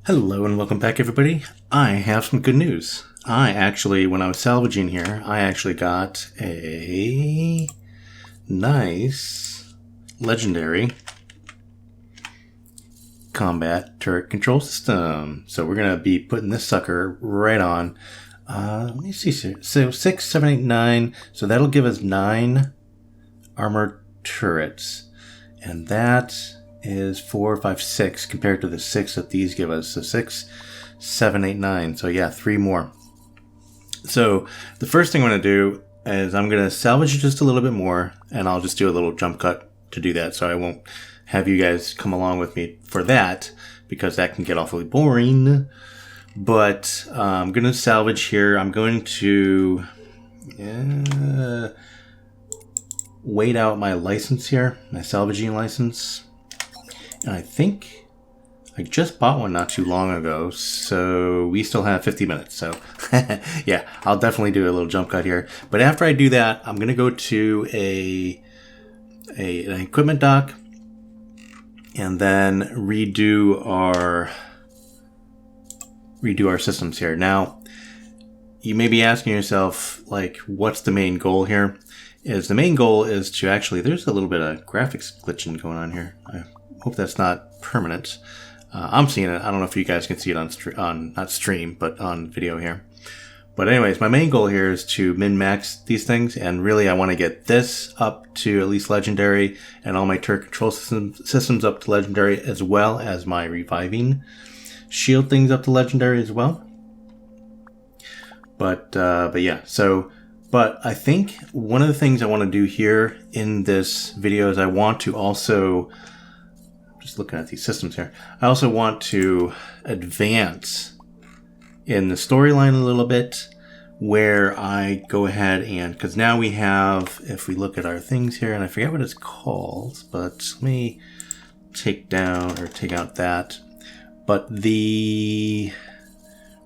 Hello and welcome back, everybody. I have some good news. When I was salvaging here, I actually got a nice legendary combat turret control system. So we're going to be putting this sucker right on. Let me see. So 6, 7, 8, 9. So that'll give us 9 armored turrets. And that is 4, 5, 6 compared to the 6 that these give us. So 6, 7, 8, 9. So yeah, 3 more. So the first thing I'm going to do is I'm going to salvage just a little bit more, and I'll just do a little jump cut to do that. So I won't have you guys come along with me for that because that can get awfully boring. But I'm going to salvage here. I'm going to wait out my license here, my salvaging license. And I think I just bought one not too long ago, so we still have 50 minutes. So yeah, I'll definitely do a little jump cut here. But after I do that, I'm going to go to an equipment dock and then redo our systems here. Now, you may be asking yourself, like, what's the main goal here? The main goal is to actually, there's a little bit of graphics glitching going on here. I hope that's not permanent. I'm seeing it. I don't know if you guys can see it on not stream, but on video here. But anyways, my main goal here is to min-max these things, and really I want to get this up to at least legendary, and all my turret control systems up to legendary, as well as my reviving shield things up to legendary as well. But yeah, so. But I think one of the things I want to do here in this video is I want to also, just looking at these systems here, I also want to advance in the storyline a little bit, where I go ahead and, because now we have, if we look at our things here, and I forget what it's called, but let me take out that. But the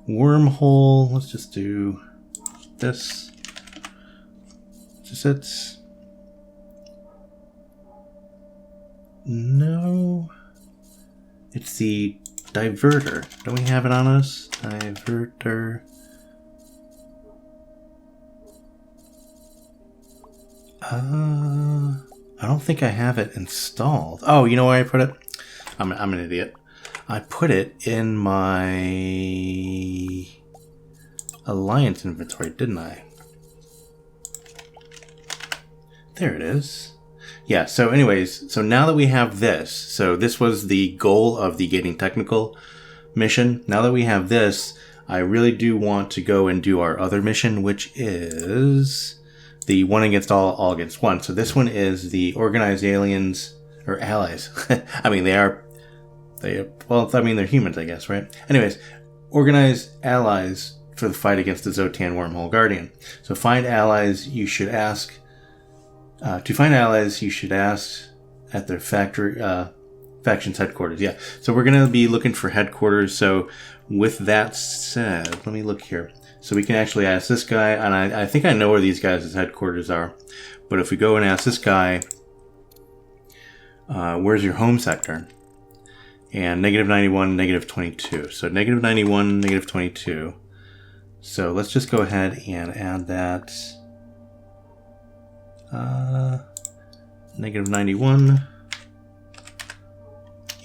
wormhole, let's just do this. No, it's the diverter. Don't we have it on us? Diverter. I don't think I have it installed. Oh, you know where I put it? I'm an idiot. I put it in my Alliance inventory, didn't I? There it is. Yeah, so anyways, so now that we have this, so this was the goal of the Getting Technical mission. Now that we have this, I really do want to go and do our other mission, which is the one against all against one. So this one is the Organized Aliens, or Allies. I mean, they're humans, I guess, right? Anyways, Organized Allies for the fight against the Xsotan Wormhole Guardian. So find allies, you should ask... to find allies, you should ask at their faction's headquarters. Yeah, so we're going to be looking for headquarters. So with that said, let me look here. So we can actually ask this guy, and I think I know where these guys' headquarters are. But if we go and ask this guy, where's your home sector? And -91, -22. So -91, -22. So let's just go ahead and add that. -91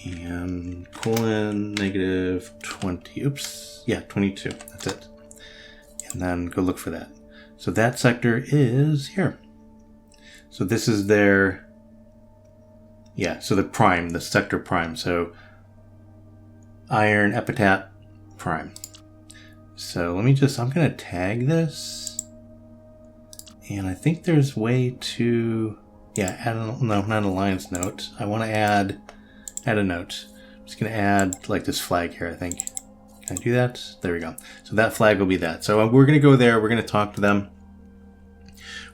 and colon -20. Oops. Yeah, 22. That's it. And then go look for that. So that sector is here. So this is their, yeah, so the prime, the sector prime. So Iron Epitaph Prime. So let me just, I'm going to tag this. And I think there's way to, yeah, add a, no, not an alliance note. I want to add a note. I'm just going to add like this flag here, I think. Can I do that? There we go. So that flag will be that. So we're going to go there. We're going to talk to them.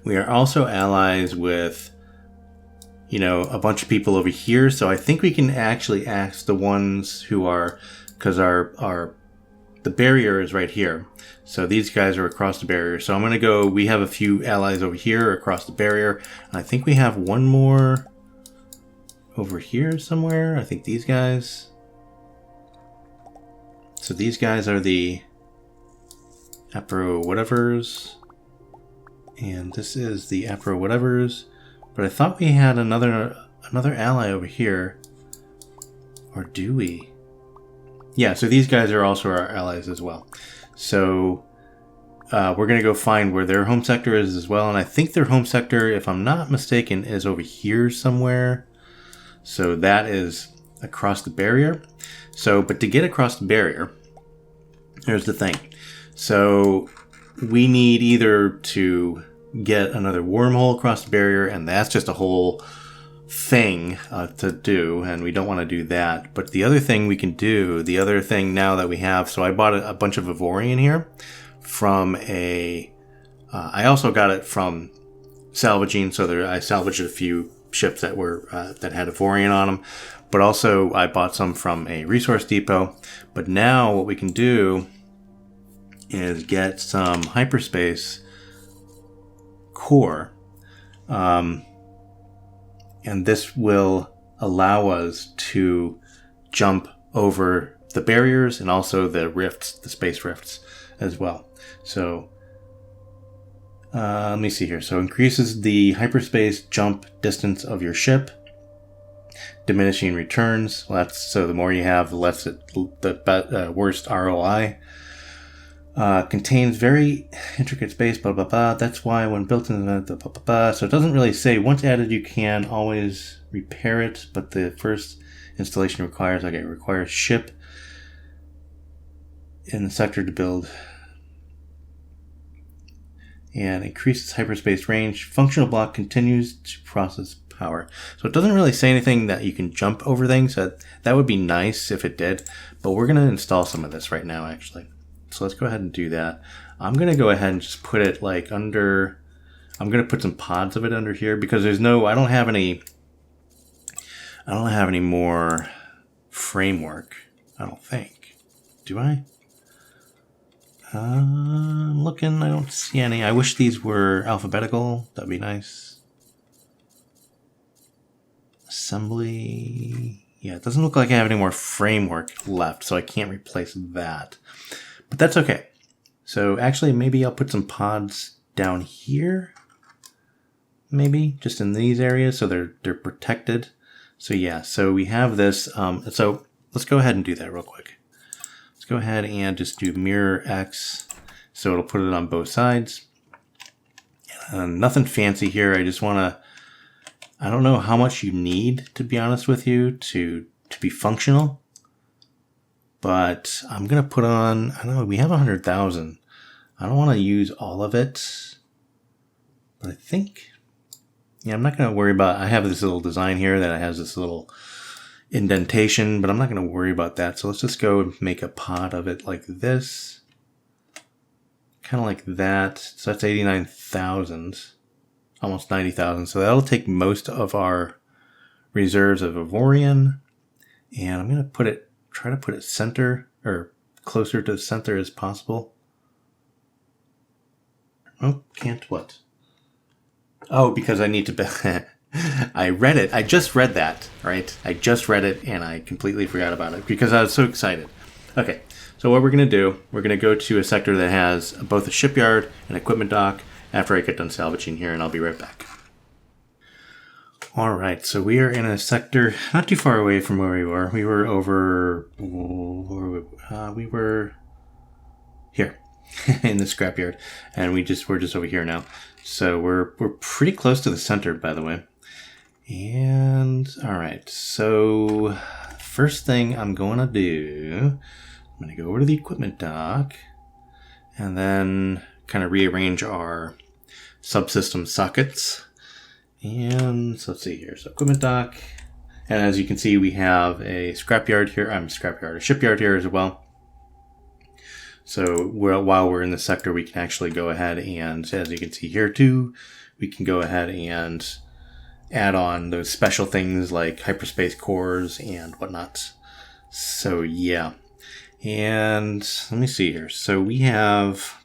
We are also allies with, you know, a bunch of people over here. So I think we can actually ask the ones who are, because the barrier is right here. So these guys are across the barrier. So I'm going to go, we have a few allies over here across the barrier. And I think we have one more over here somewhere. I think these guys. So these guys are the Apro whatevers. And this is the Apro whatevers. But I thought we had another ally over here. Or do we? Yeah, so these guys are also our allies as well. So we're going to go find where their home sector is as well. And I think their home sector, if I'm not mistaken, is over here somewhere. So that is across the barrier. So, but to get across the barrier, here's the thing. So we need either to get another wormhole across the barrier, and that's just a whole thing to do, and we don't want to do that. But the other thing we can do, the other thing now that we have, so I bought a bunch of AVORION here from I also got it from salvaging, so I salvaged a few ships that were that had AVORION on them, but also I bought some from a resource depot. But now what we can do is get some hyperspace core, and this will allow us to jump over the barriers and also the rifts, the space rifts as well. So let me see here. So increases the hyperspace jump distance of your ship, diminishing returns. Well, so the more you have, the less the worst ROI. Contains very intricate space, blah, blah, blah. That's why when built in the blah, blah, blah. So it doesn't really say once added, you can always repair it, but the first installation requires ship in the sector to build and increases hyperspace range. Functional block continues to process power. So it doesn't really say anything that you can jump over things. That would be nice if it did, but we're going to install some of this right now, actually. So let's go ahead and do that. I'm going to go ahead and just put it like under, I'm going to put some pods of it under here because there's no, I don't have any more framework, I don't think. Do I? I'm looking, I don't see any. I wish these were alphabetical. That'd be nice. Assembly. Yeah, it doesn't look like I have any more framework left, so I can't replace that. But that's okay. So actually, maybe I'll put some pods down here. Maybe just in these areas so they're protected. So yeah, so we have this. So let's go ahead and do that real quick. Let's go ahead and just do mirror X. So it'll put it on both sides. Nothing fancy here. I just want to, I don't know how much you need, to be honest with you, to be functional. But I'm going to put on, I don't know, we have 100,000. I don't want to use all of it. But I think, yeah, I'm not going to worry about, I have this little design here that has this little indentation, but I'm not going to worry about that. So let's just go and make a pod of it like this. Kind of like that. So that's 89,000. Almost 90,000. So that'll take most of our reserves of AVORION. And I'm going to try to put it center or closer to the center as possible. Oh, can't what? Oh, because I need to, I read it. I just read that, right? I just read it and I completely forgot about it because I was so excited. Okay, so what we're going to do, we're going to go to a sector that has both a shipyard and equipment dock after I get done salvaging here, and I'll be right back. All right, so we are in a sector not too far away from where we were. We were over, we were here in the scrapyard, and we're just over here now. So we're pretty close to the center, by the way. And all right, so first thing I'm going to do, I'm going to go over to the equipment dock, and then kind of rearrange our subsystem sockets. And so let's see here. So equipment dock. And as you can see, we have a scrapyard here. A shipyard here as well. So while we're in the sector, we can actually go ahead and, as you can see here too, we can go ahead and add on those special things like hyperspace cores and whatnot. So yeah. And let me see here. So we have,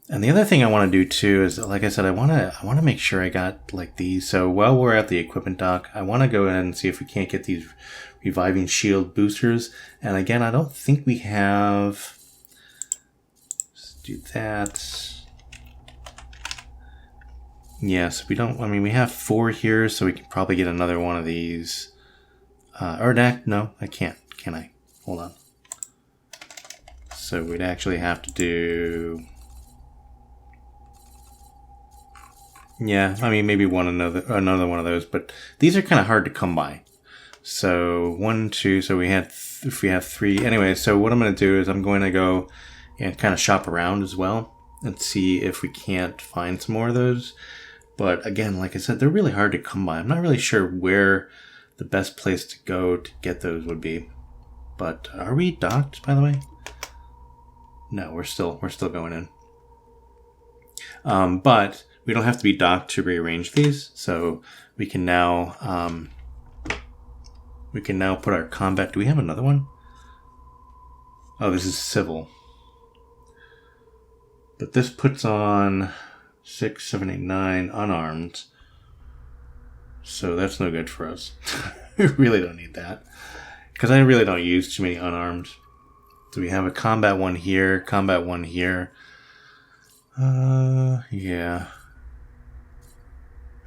and the other thing I want to do too is, like I said, I want to make sure I got like these. So while we're at the equipment dock, I want to go ahead and see if we can't get these reviving shield boosters. And again, I don't think we have... Let's do that. Yes, we don't... I mean, we have 4 here, so we can probably get another one of these. Or no, I can't. Can I? Hold on. So we'd actually have to do... Yeah, I mean, maybe another one of those, but these are kind of hard to come by. So 1, 2, so if we have 3. Anyway, so what I'm going to do is I'm going to go and kind of shop around as well and see if we can't find some more of those. But again, like I said, they're really hard to come by. I'm not really sure where the best place to go to get those would be. But are we docked, by the way? No, we're still going in. But we don't have to be docked to rearrange these, so we can now put our combat. Do we have another one? Oh, this is civil. But this puts on 6, 7, 8, 9 unarmed. So that's no good for us. We really don't need that. Because I really don't use too many unarmed. So we have a combat one here, combat one here. Yeah.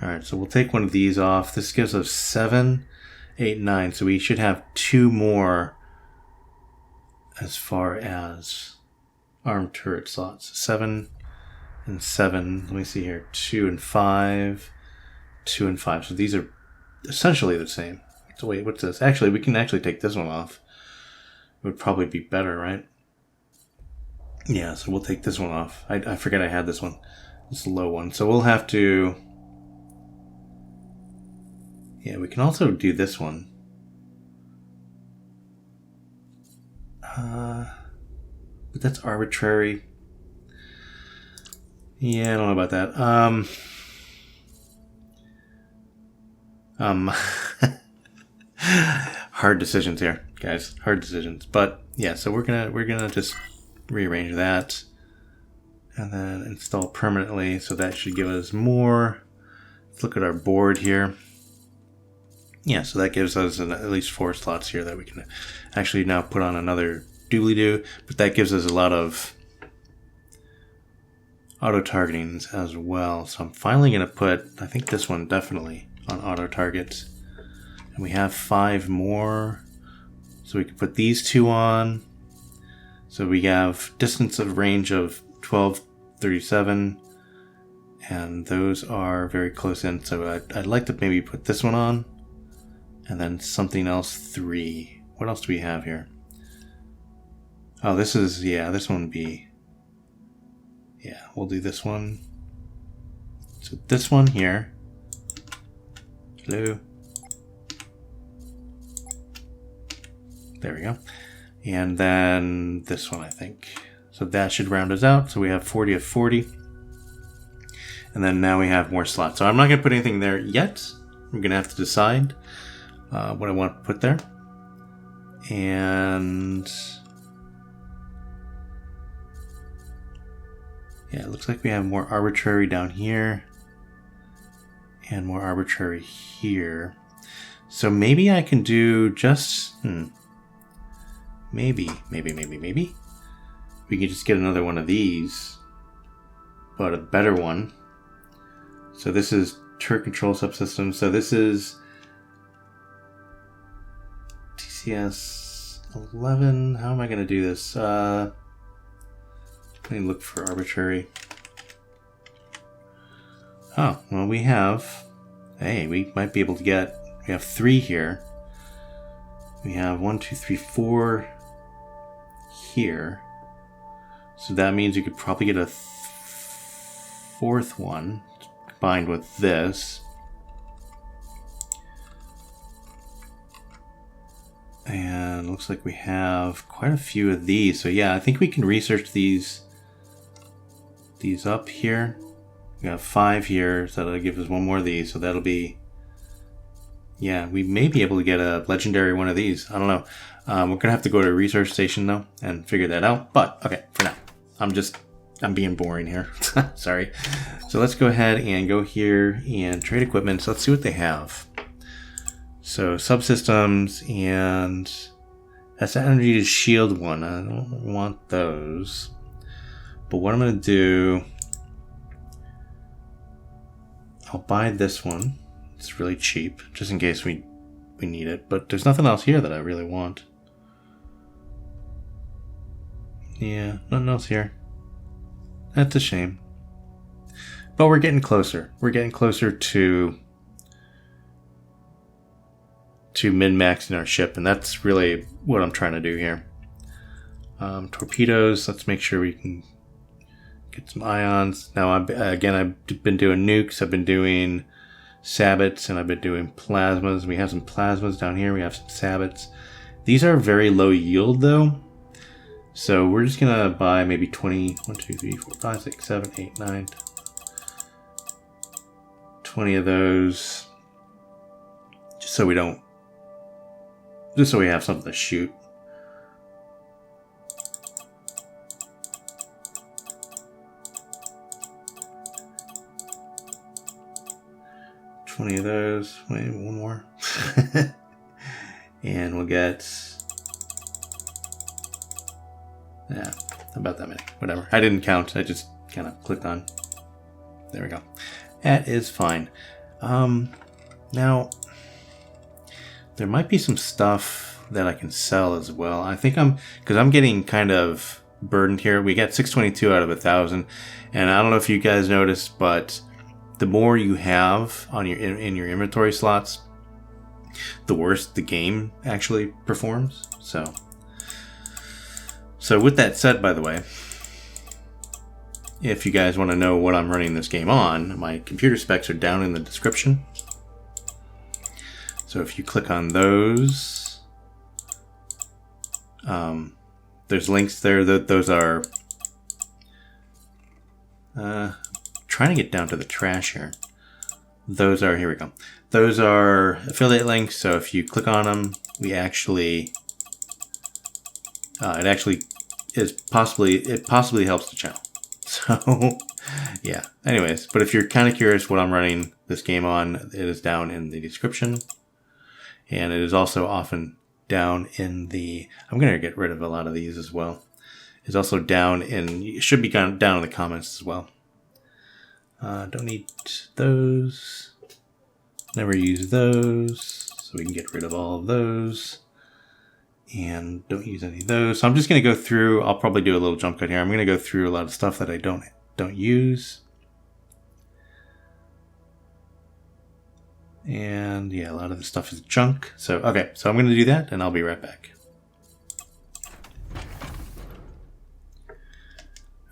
Alright, so we'll take one of these off. This gives us 7, 8, 9. So we should have 2 more as far as armed turret slots. 7 and 7. Let me see here. 2 and 5. 2 and 5. So these are essentially the same. So wait, what's this? Actually, we can actually take this one off. It would probably be better, right? Yeah, so we'll take this one off. I forget I had this one. This low one. So we'll have to... Yeah, we can also do this one. But that's arbitrary. Yeah, I don't know about that. Hard decisions here, guys. Hard decisions. But yeah, so we're gonna just rearrange that and then install permanently. So that should give us more. Let's look at our board here. Yeah, so that gives us at least 4 slots here that we can actually now put on another doobly-doo, but that gives us a lot of auto-targetings as well. So I'm finally going to put, I think this one definitely on auto-targets. And we have 5 more, so we can put these 2 on. So we have distance of range of 12, 37, and those are very close in. So I'd like to maybe put this one on. And then something else 3. What else do we have here? Oh, this is, yeah, this one would be, yeah, we'll do this one. So this one here. Hello. There we go. And then this one, I think. So that should round us out. So we have 40 of 40. And then now we have more slots. So I'm not going to put anything there yet. I'm going to have to decide what I want to put there. And yeah, it looks like we have more arbitrary down here and more arbitrary here. So maybe I can do just maybe we can just get another one of these, but a better one. So this is turret control subsystem. So this is TCS 11. How am I going to do this? Let me look for arbitrary. Oh, well, we have... Hey, we might be able to get... We have 3 here. We have 1, 2, 3, 4 here. So that means you could probably get a 4th one combined with this. And looks like we have quite a few of these. So yeah, I think we can research these up here. We have 5 here, so that'll give us 1 more of these. So that'll be, yeah, we may be able to get a legendary one of these. I don't know. We're gonna have to go to a research station though and figure that out. But okay, for now, I'm being boring here. Sorry. So let's go ahead and go here and trade equipment. So let's see what they have. So subsystems, and that's the energy to shield one. I don't want those. But what I'm going to do, I'll buy this one. It's really cheap, just in case we need it. But there's nothing else here that I really want. Yeah, nothing else here. That's a shame. But we're getting closer. We're getting closer to min-maxing our ship, and that's really what I'm trying to do here. Torpedoes, let's make sure we can get some ions. Now, I've been doing nukes, I've been doing sabots, and I've been doing plasmas. We have some plasmas down here, we have some sabots. These are very low yield though, so we're just gonna buy maybe 20, 1, 2, 3, 4, 5, 6, 7, 8, 9, 20 of those, just so we have something to shoot. Of those, maybe one more. And we'll get, yeah, about that many, whatever. I didn't count, I just kind of clicked on. There we go. That is fine. Now, there might be some stuff that I can sell as well. I think because I'm getting kind of burdened here. We got 622 out of 1,000, and I don't know if you guys noticed, but the more you have on in your inventory slots, the worse the game actually performs. So with that said, by the way, if you guys want to know what I'm running this game on, my computer specs are down in the description. So if you click on those, there's links there. Those are trying to get down to the trash here. Those are, here we go. Those are affiliate links. So if you click on them, we actually, it possibly helps the channel. So yeah, anyways, but if you're kind of curious what I'm running this game on, it is down in the description. And it is also often down in the, I'm going to get rid of a lot of these as well. It's also down in, it should be down in the comments as well. Don't need those. Never use those. So we can get rid of all of those. And don't use any of those. So I'm just going to go through, I'll probably do a little jump cut here. I'm going to go through a lot of stuff that I don't use. And yeah, a lot of the stuff is junk. So, okay, so I'm going to do that and I'll be right back.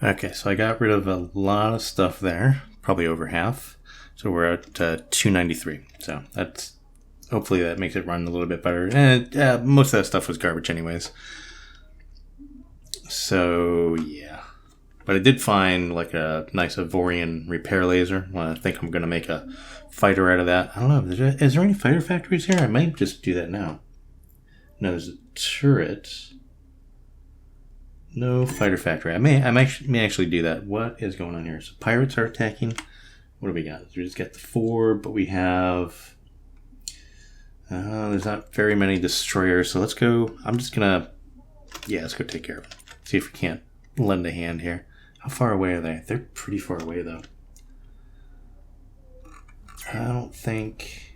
Okay, so I got rid of a lot of stuff there, probably over half. So we're at 293. So that's, hopefully that makes it run a little bit better. And most of that stuff was garbage anyways. So yeah. But I did find like a nice AVORION repair laser. Well, I think I'm going to make a fighter out of that. I don't know. Is there any fighter factories here? I might just do that now. No, there's a turret. No fighter factory. I may actually do that. What is going on here? So pirates are attacking. What do we got? We just got the 4, but we have... there's not very many destroyers, so let's go... I'm just gonna... Yeah, let's go take care of them. See if we can't lend a hand here. How far away are they? They're pretty far away, though. I don't think...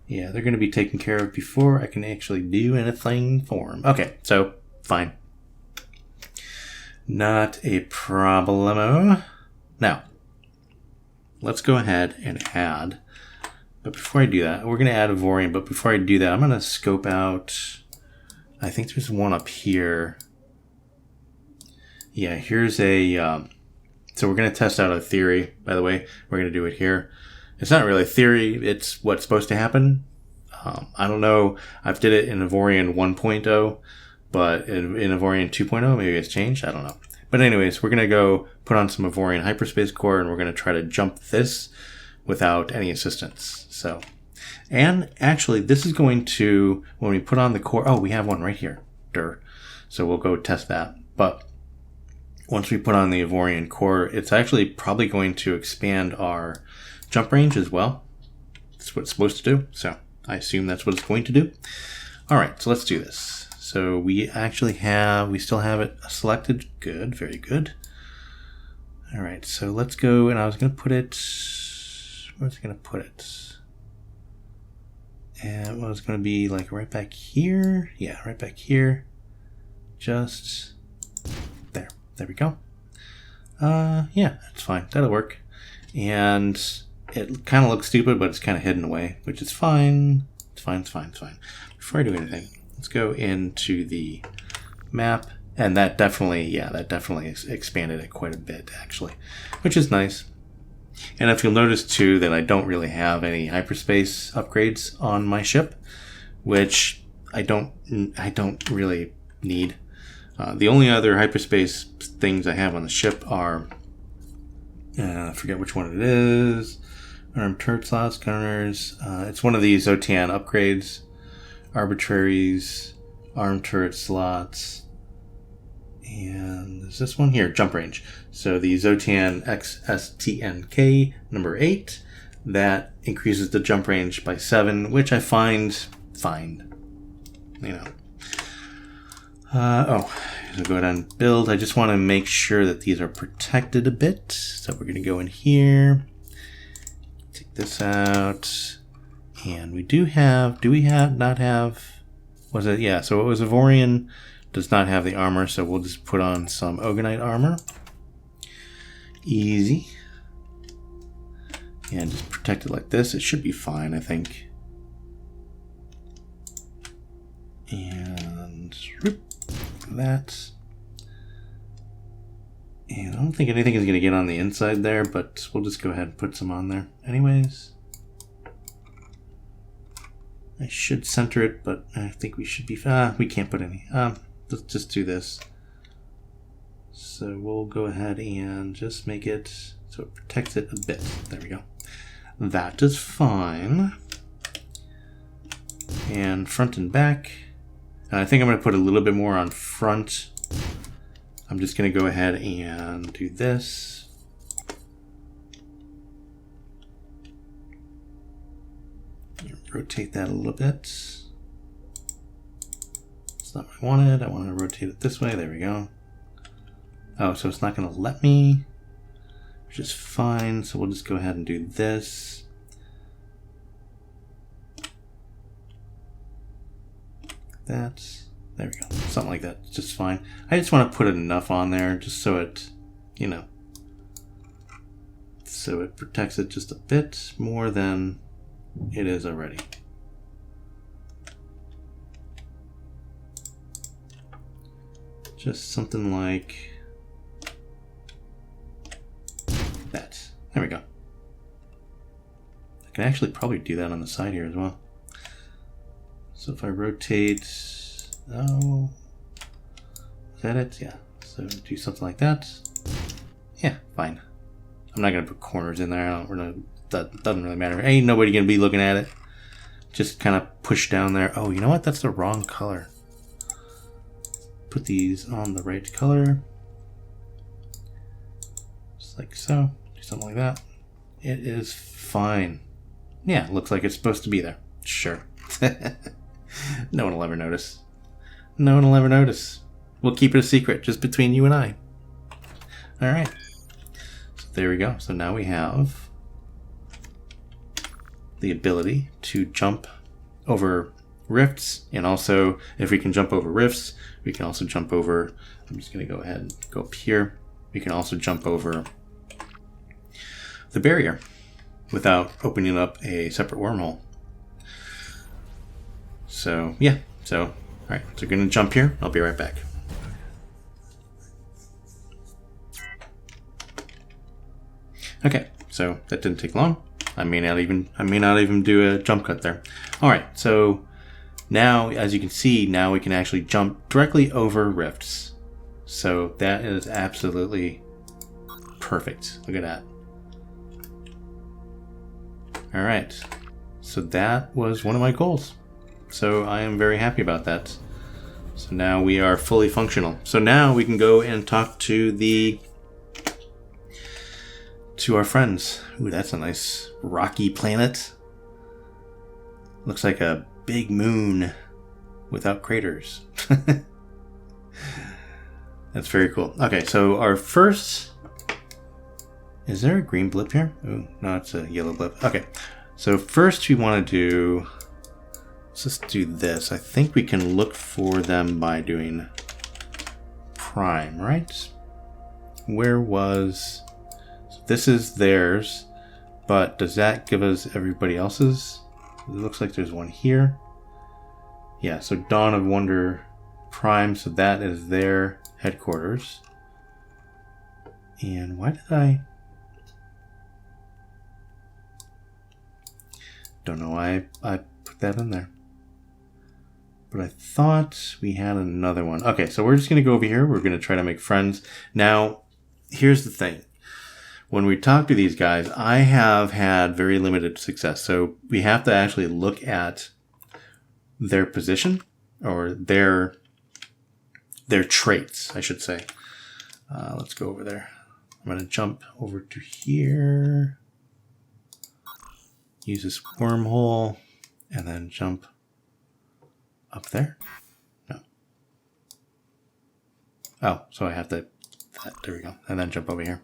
Yeah, they're going to be taken care of before I can actually do anything for them. Okay, so, fine. Not a problemo. Now, let's go ahead and add... But before I do that, we're going to add AVORION, but before I do that, I'm going to scope out... I think there's one up here. Yeah, here's a... so we're going to test out a theory, by the way. We're going to do it here. It's not really a theory, it's what's supposed to happen. I don't know. I've did it in AVORION 1.0, but in AVORION 2.0, maybe it's changed. I don't know. But anyways, we're going to go put on some AVORION hyperspace core, and we're going to try to jump this without any assistance. So, and actually, this is going to, when we put on the core, oh, we have one right here. So we'll go test that. But once we put on the AVORION core, it's actually probably going to expand our jump range as well. That's what it's supposed to do. So I assume that's what it's going to do. All right, so let's do this. So we still have it selected. Good, very good. All right, so let's go, and I was going to put it, where was I going to put it? And it was going to be like right back here. Yeah, right back here. Just there. There we go. Yeah, that's fine. That'll work. And it kind of looks stupid, but it's kind of hidden away, which is fine. It's fine, it's fine, it's fine. Before I do anything, let's go into the map. And that definitely, yeah, that definitely expanded it quite a bit, actually, which is nice. And if you'll notice, too, that I don't really have any hyperspace upgrades on my ship, which I don't really need. The only other hyperspace things I have on the ship are, I forget which one it is, armed turret slots, gunners. It's one of these Xsotan upgrades, arbitraries, armed turret slots, and there's this one here, jump range. So the Xsotan XSTNK number 8, that increases the jump range by 7, which I find fine. You know. So go ahead and build. I just want to make sure that these are protected a bit. So we're going to go in here, take this out, and we do we not have, was it? Yeah, so it was AVORION does not have the armor, so we'll just put on some Ogonite armor. Easy. And just protect it like this. It should be fine, I think. And that. And I don't think anything is going to get on the inside there, but we'll just go ahead and put some on there anyways. I should center it, but I think we should be, we can't put any. Let's just do this. So we'll go ahead and just make it so it protects it a bit. There we go. That is fine. And front and back. And I think I'm going to put a little bit more on front. I'm just going to go ahead and do this. Rotate that a little bit. It's not what I wanted. I want to rotate it this way. There we go. Oh, so it's not going to let me, which is fine. So we'll just go ahead and do this. There we go. Something like that. It's just fine. I just want to put enough on there just so it, you know, so it protects it just a bit more than it is already. Just something like that. There we go. I can actually probably do that on the side here as well. So if I rotate, oh, is that it? Yeah. So do something like that. Yeah, fine. I'm not gonna put corners in there. That doesn't really matter. Ain't nobody gonna be looking at it. Just kind of push down there. Oh, you know what? That's the wrong color. Put these on the right color. Just like so. Do something like that. It is fine. Yeah, looks like it's supposed to be there. Sure. No one will ever notice. No one will ever notice. We'll keep it a secret, just between you and I. Alright. So there we go. So now we have the ability to jump over rifts, and also if we can jump over rifts, we can also jump over, I'm just going to go ahead and go up here. We can also jump over the barrier without opening up a separate wormhole. So yeah, so all right, so we're going to jump here. I'll be right back. Okay, so that didn't take long. I may not even do a jump cut there. All right, so now, as you can see, now we can actually jump directly over rifts. So that is absolutely perfect. Look at that. All right, so that was one of my goals. So I am very happy about that. So now we are fully functional. So now we can go and talk to our friends. Ooh, that's a nice rocky planet. Looks like a big moon without craters. That's very cool. Okay, so our first... Is there a green blip here? Oh, no, it's a yellow blip. Okay, so first we want to do... Let's just do this. I think we can look for them by doing prime, right? Where was... So this is theirs, but does that give us everybody else's? It looks like there's one here. Yeah, so Dawn of Wonder prime, so that is their headquarters. And why did I... Don't know why I put that in there. But I thought we had another one. Okay, so we're just going to go over here. We're going to try to make friends. Now, here's the thing. When we talk to these guys, I have had very limited success. So we have to actually look at their position, or their traits, I should say. Let's go over there. I'm going to jump over to here. Use this wormhole, and then jump up there. No. Oh, so I have to... There we go. And then jump over here.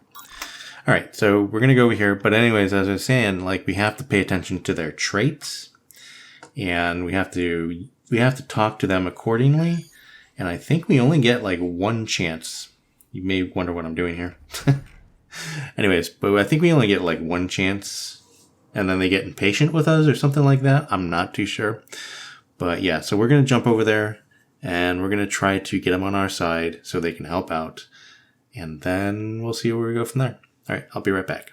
All right, so we're going to go over here. But anyways, as I was saying, like, we have to pay attention to their traits. And we have to talk to them accordingly. And I think we only get, like, one chance. You may wonder what I'm doing here. Anyways, but I think we only get, like, one chance. And then they get impatient with us or something like that. I'm not too sure. But yeah, so we're going to jump over there. And we're going to try to get them on our side so they can help out. And then we'll see where we go from there. All right, I'll be right back.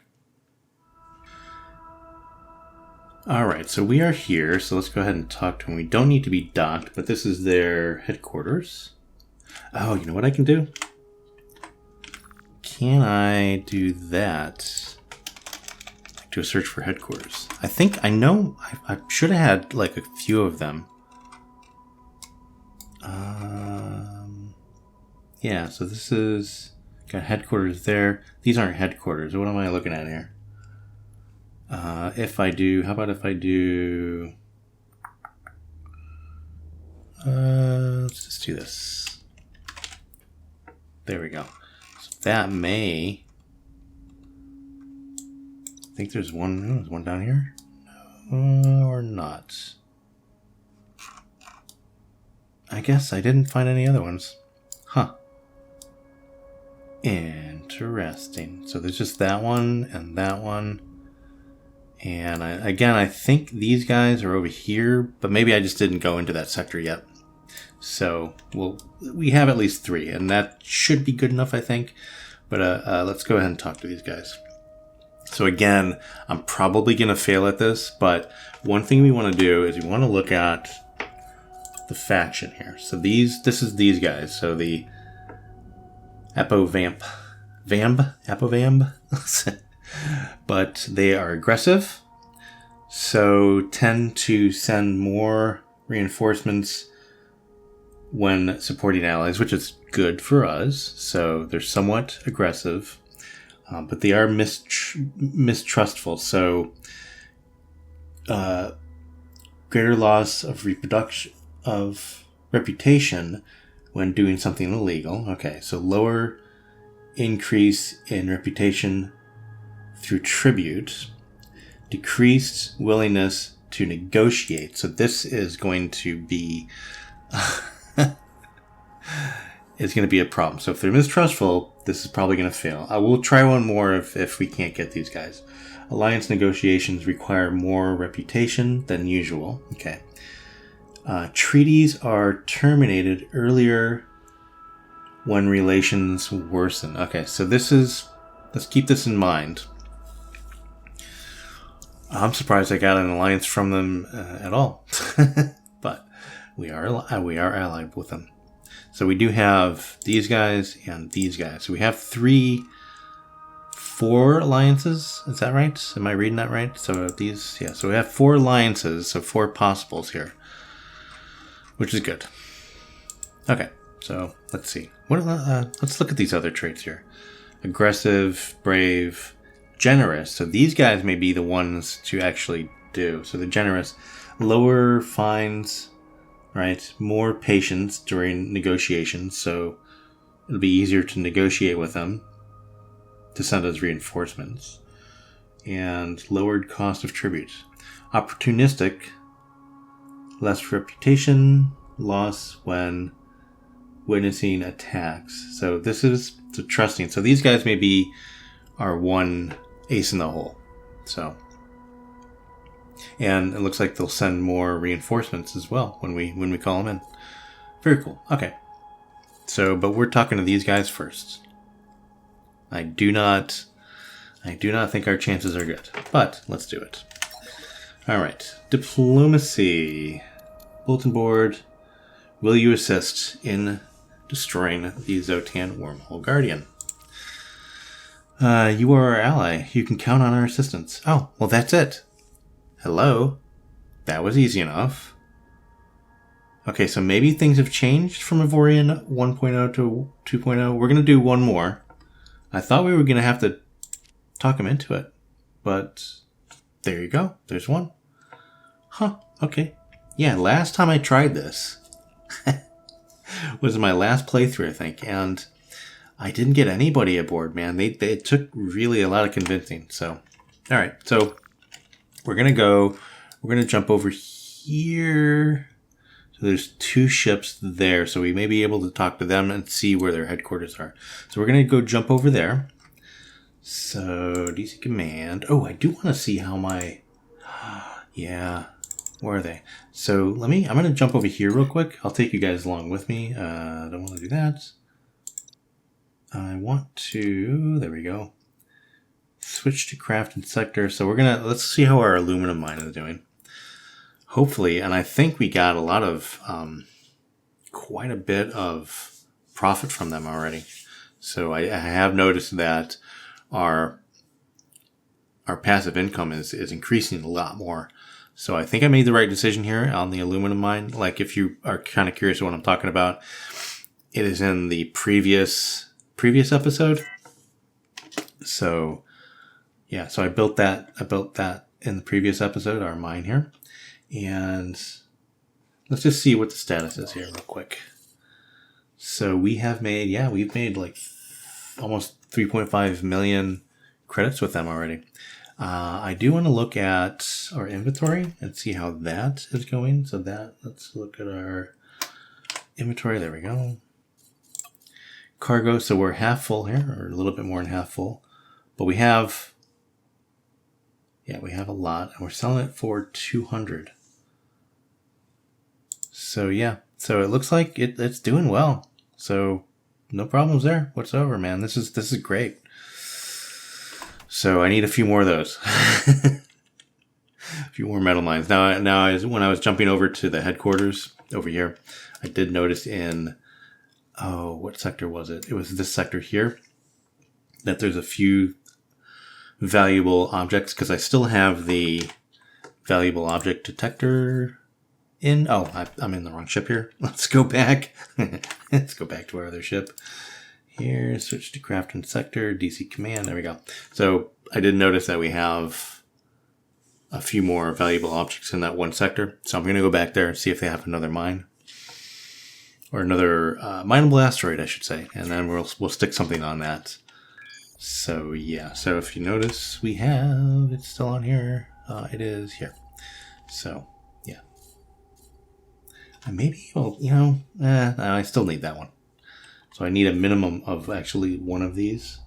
All right, so we are here. So let's go ahead and talk to them. We don't need to be docked, but this is their headquarters. Oh, you know what I can do? Can I do that? Do a search for headquarters. I think I know. I should have had like a few of them. Yeah, so this is got headquarters there. These aren't headquarters. What am I looking at here? If I do, how about if I do? Let's just do this. There we go. So that may. I think there's one down here. No, or not. I guess I didn't find any other ones. Huh. Interesting. So there's just that one and that one. And I think these guys are over here, but maybe I just didn't go into that sector yet. So we have at least 3, and that should be good enough, I think. But let's go ahead and talk to these guys. So again, I'm probably going to fail at this, but one thing we want to do is we want to look at the faction here. So this is these guys. So the Apovamp, but they are aggressive, so tend to send more reinforcements when supporting allies, which is good for us. So they're somewhat aggressive, but they are mistrustful. So greater loss of reputation when doing something illegal. Okay, so lower increase in reputation through tribute, decreased willingness to negotiate. So this is going to be is going to be a problem. So if they're mistrustful, this is probably going to fail. I will try one more if we can't get these guys. Alliance negotiations require more reputation than usual. Okay. Treaties are terminated earlier when relations worsen. Okay, so let's keep this in mind. I'm surprised I got an alliance from them at all. But we are allied with them. So we do have these guys and these guys. So we have 4 alliances. Is that right? Am I reading that right? So these, yeah. So we have 4 alliances. So 4 possibles here, which is good. Okay, so let's see. Let's look at these other traits here. Aggressive, brave, generous. So these guys may be the ones to actually do. So the generous. lower fines, right? More patience during negotiations, so it'll be easier to negotiate with them to send us reinforcements. And lowered cost of tribute. Opportunistic, less reputation loss when witnessing attacks. So this is the trusting. So these guys may be our one ace in the hole. So, and it looks like they'll send more reinforcements as well when we call them in. Very cool. Okay. So, but we're talking to these guys first. I do not think our chances are good, but let's do it. All right. Diplomacy. Bulletin board. Will you assist in destroying the Xsotan Wormhole Guardian? You are our ally. You can count on our assistance. Oh, well, that's it. Hello? That was easy enough. Okay, so maybe things have changed from AVORION 1.0 to 2.0. We're going to do one more. I thought we were going to have to talk him into it. But there you go. There's one. Huh, okay. Yeah, last time I tried this was my last playthrough, I think. And I didn't get anybody aboard, man. It took really a lot of convincing. So, all right. So we're going to jump over here. So there's 2 ships there. So we may be able to talk to them and see where their headquarters are. So we're going to go jump over there. So DC command. Oh, I do want to see how my, yeah, where are they? So I'm going to jump over here real quick. I'll take you guys along with me. I don't want to do that. I want to, there we go. Switch to craft and sector. So let's see how our aluminum mine is doing. Hopefully, and I think we got a lot of, quite a bit of profit from them already. So I have noticed that our passive income is increasing a lot more. So I think I made the right decision here on the aluminum mine. Like if you are kind of curious what I'm talking about, it is in the previous episode. So yeah, so I built that in the previous episode, our mine here. And let's just see what the status is here real quick. So we've made like almost 3.5 million credits with them already. I do want to look at our inventory and see how that is going. So let's look at our inventory. There we go. Cargo. So we're half full here, or a little bit more than half full, but we have a lot, and we're selling it for 200. So yeah, so it looks like it's doing well. So no problems there whatsoever, man. This is great. So I need a few more of those. A few more metal mines. Now, when I was jumping over to the headquarters over here, I did notice in, what sector was it? It was this sector here, that there's a few valuable objects, because I still have the valuable object detector in. Oh, I'm in the wrong ship here. Let's go back. Let's go back to our other ship. Here, switch to craft and sector, DC command. There we go. So I did notice that we have a few more valuable objects in that one sector. So I'm going to go back there and see if they have another mine. Or another mineable asteroid, I should say. And then we'll stick something on that. So yeah, so if you notice, it's still on here. It is here. So yeah. And maybe, I still need that one. So I need a minimum of actually one of these.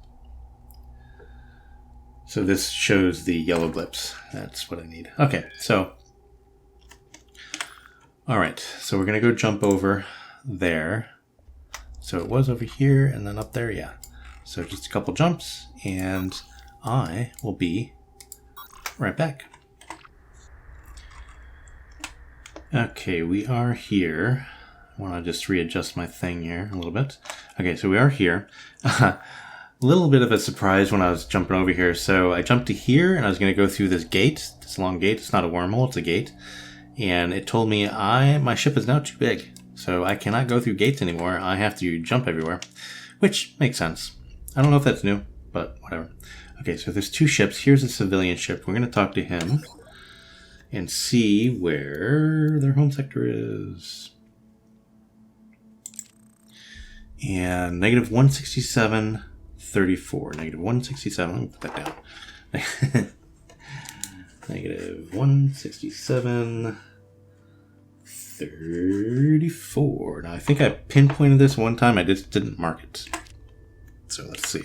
So this shows the yellow blips. That's what I need. Okay, so. All right, so we're going to go jump over there. So it was over here and then up there, yeah. So just a couple jumps and I will be right back. Okay, we are here. I want to just readjust my thing here a little bit. Okay, so we are here. A little bit of a surprise when I was jumping over here. So I jumped to here and I was going to go through this gate, this long gate. It's not a wormhole, it's a gate. And it told me my ship is now too big. So I cannot go through gates anymore. I have to jump everywhere, which makes sense. I don't know if that's new, but whatever. Okay, so there's 2 ships. Here's a civilian ship. We're going to talk to him. and see where their home sector is. And negative 167.34. Negative 167. Let me put that down. Negative 167.34. Now I think I pinpointed this one time. I just didn't mark it. So let's see.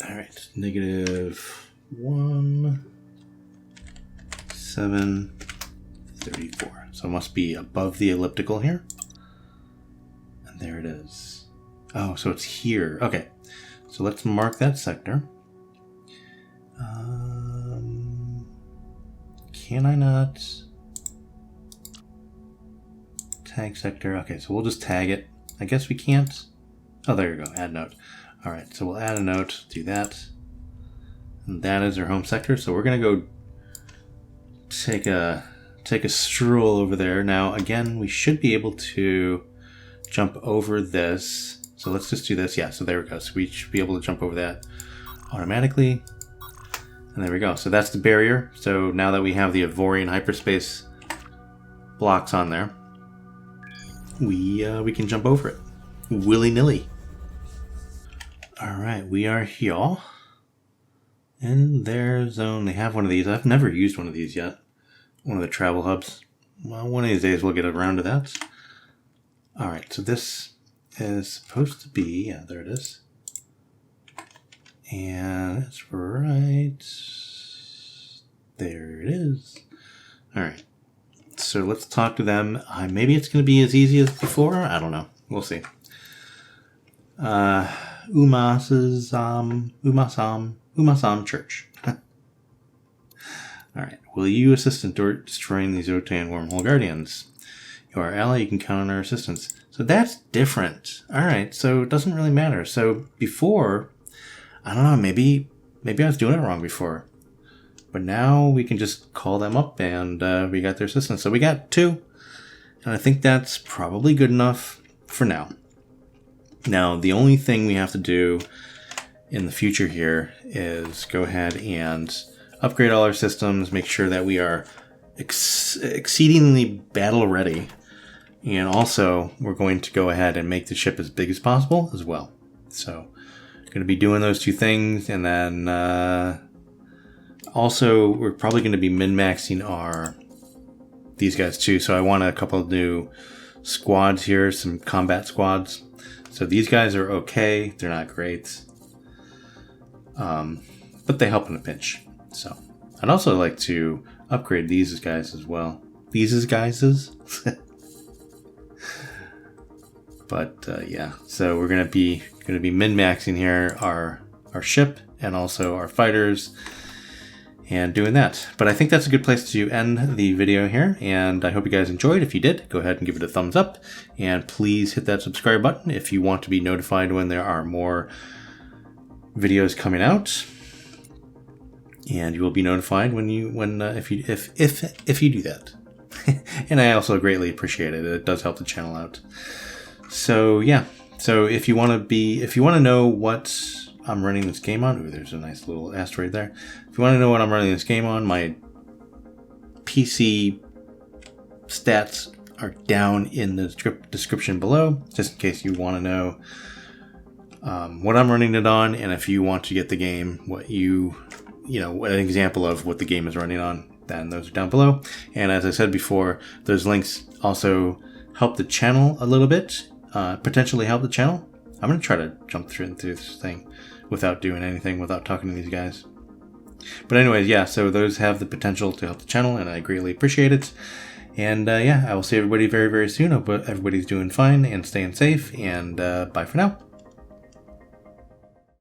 All right, negative 1.734. So it must be above the elliptical here. And there it is. Oh, so it's here. Okay, so let's mark that sector. Can I not tag sector? Okay, so we'll just tag it. I guess we can't. Oh, there you go. Add note. All right, so we'll add a note, do that. And that is our home sector. So we're gonna go take a stroll over there. Now, again, we should be able to jump over this. So let's just do this. Yeah, so there we go. So we should be able to jump over that automatically. And there we go. So that's the barrier. So now that we have the AVORION hyperspace blocks on there, we can jump over it willy-nilly. All right, we are here in their zone. They have one of these. I've never used one of these yet. One of the travel hubs. Well, one of these days we'll get around to that. All right, so this is supposed to be, yeah, there it is. And it's right there it is. All right, so let's talk to them. Maybe it's going to be as easy as before. I don't know. We'll see. Umasam Church. All right. Will you assist in destroying the Xsotan Wormhole Guardians? You are our ally. You can count on our assistance. So that's different. All right. So it doesn't really matter. So before, I don't know. Maybe I was doing it wrong before, but now we can just call them up and we got their assistance. So we got 2, and I think that's probably good enough for now. Now, the only thing we have to do in the future here is go ahead and upgrade all our systems, make sure that we are exceedingly battle ready. And also, we're going to go ahead and make the ship as big as possible as well. So, going to be doing those 2 things. And then also, we're probably going to be min-maxing these guys too. So I want a couple of new squads here, some combat squads. So these guys are okay. They're not great. But they help in a pinch. So I'd also like to upgrade these guys as well. These guys. But yeah, so we're gonna be min-maxing here our ship and also our fighters and doing that. But I think that's a good place to end the video here, and I hope you guys enjoyed. If you did, go ahead and give it a thumbs up, and please hit that subscribe button if you want to be notified when there are more videos coming out, and you will be notified if you do that. And I also greatly appreciate it. It does help the channel out. So yeah, so if you want to know what I'm running this game on, ooh, there's a nice little asteroid there. If you want to know what I'm running this game on, my PC stats are down in the description below, just in case you want to know what I'm running it on, and if you want to get the game, what an example of what the game is running on, then those are down below. And as I said before, those links also help the channel a little bit, potentially help the channel. I'm going to try to jump through this thing without doing anything, without talking to these guys. But anyways, yeah, so those have the potential to help the channel, and I greatly appreciate it. And yeah, I will see everybody very, very soon. Hope everybody's doing fine and staying safe, and bye for now.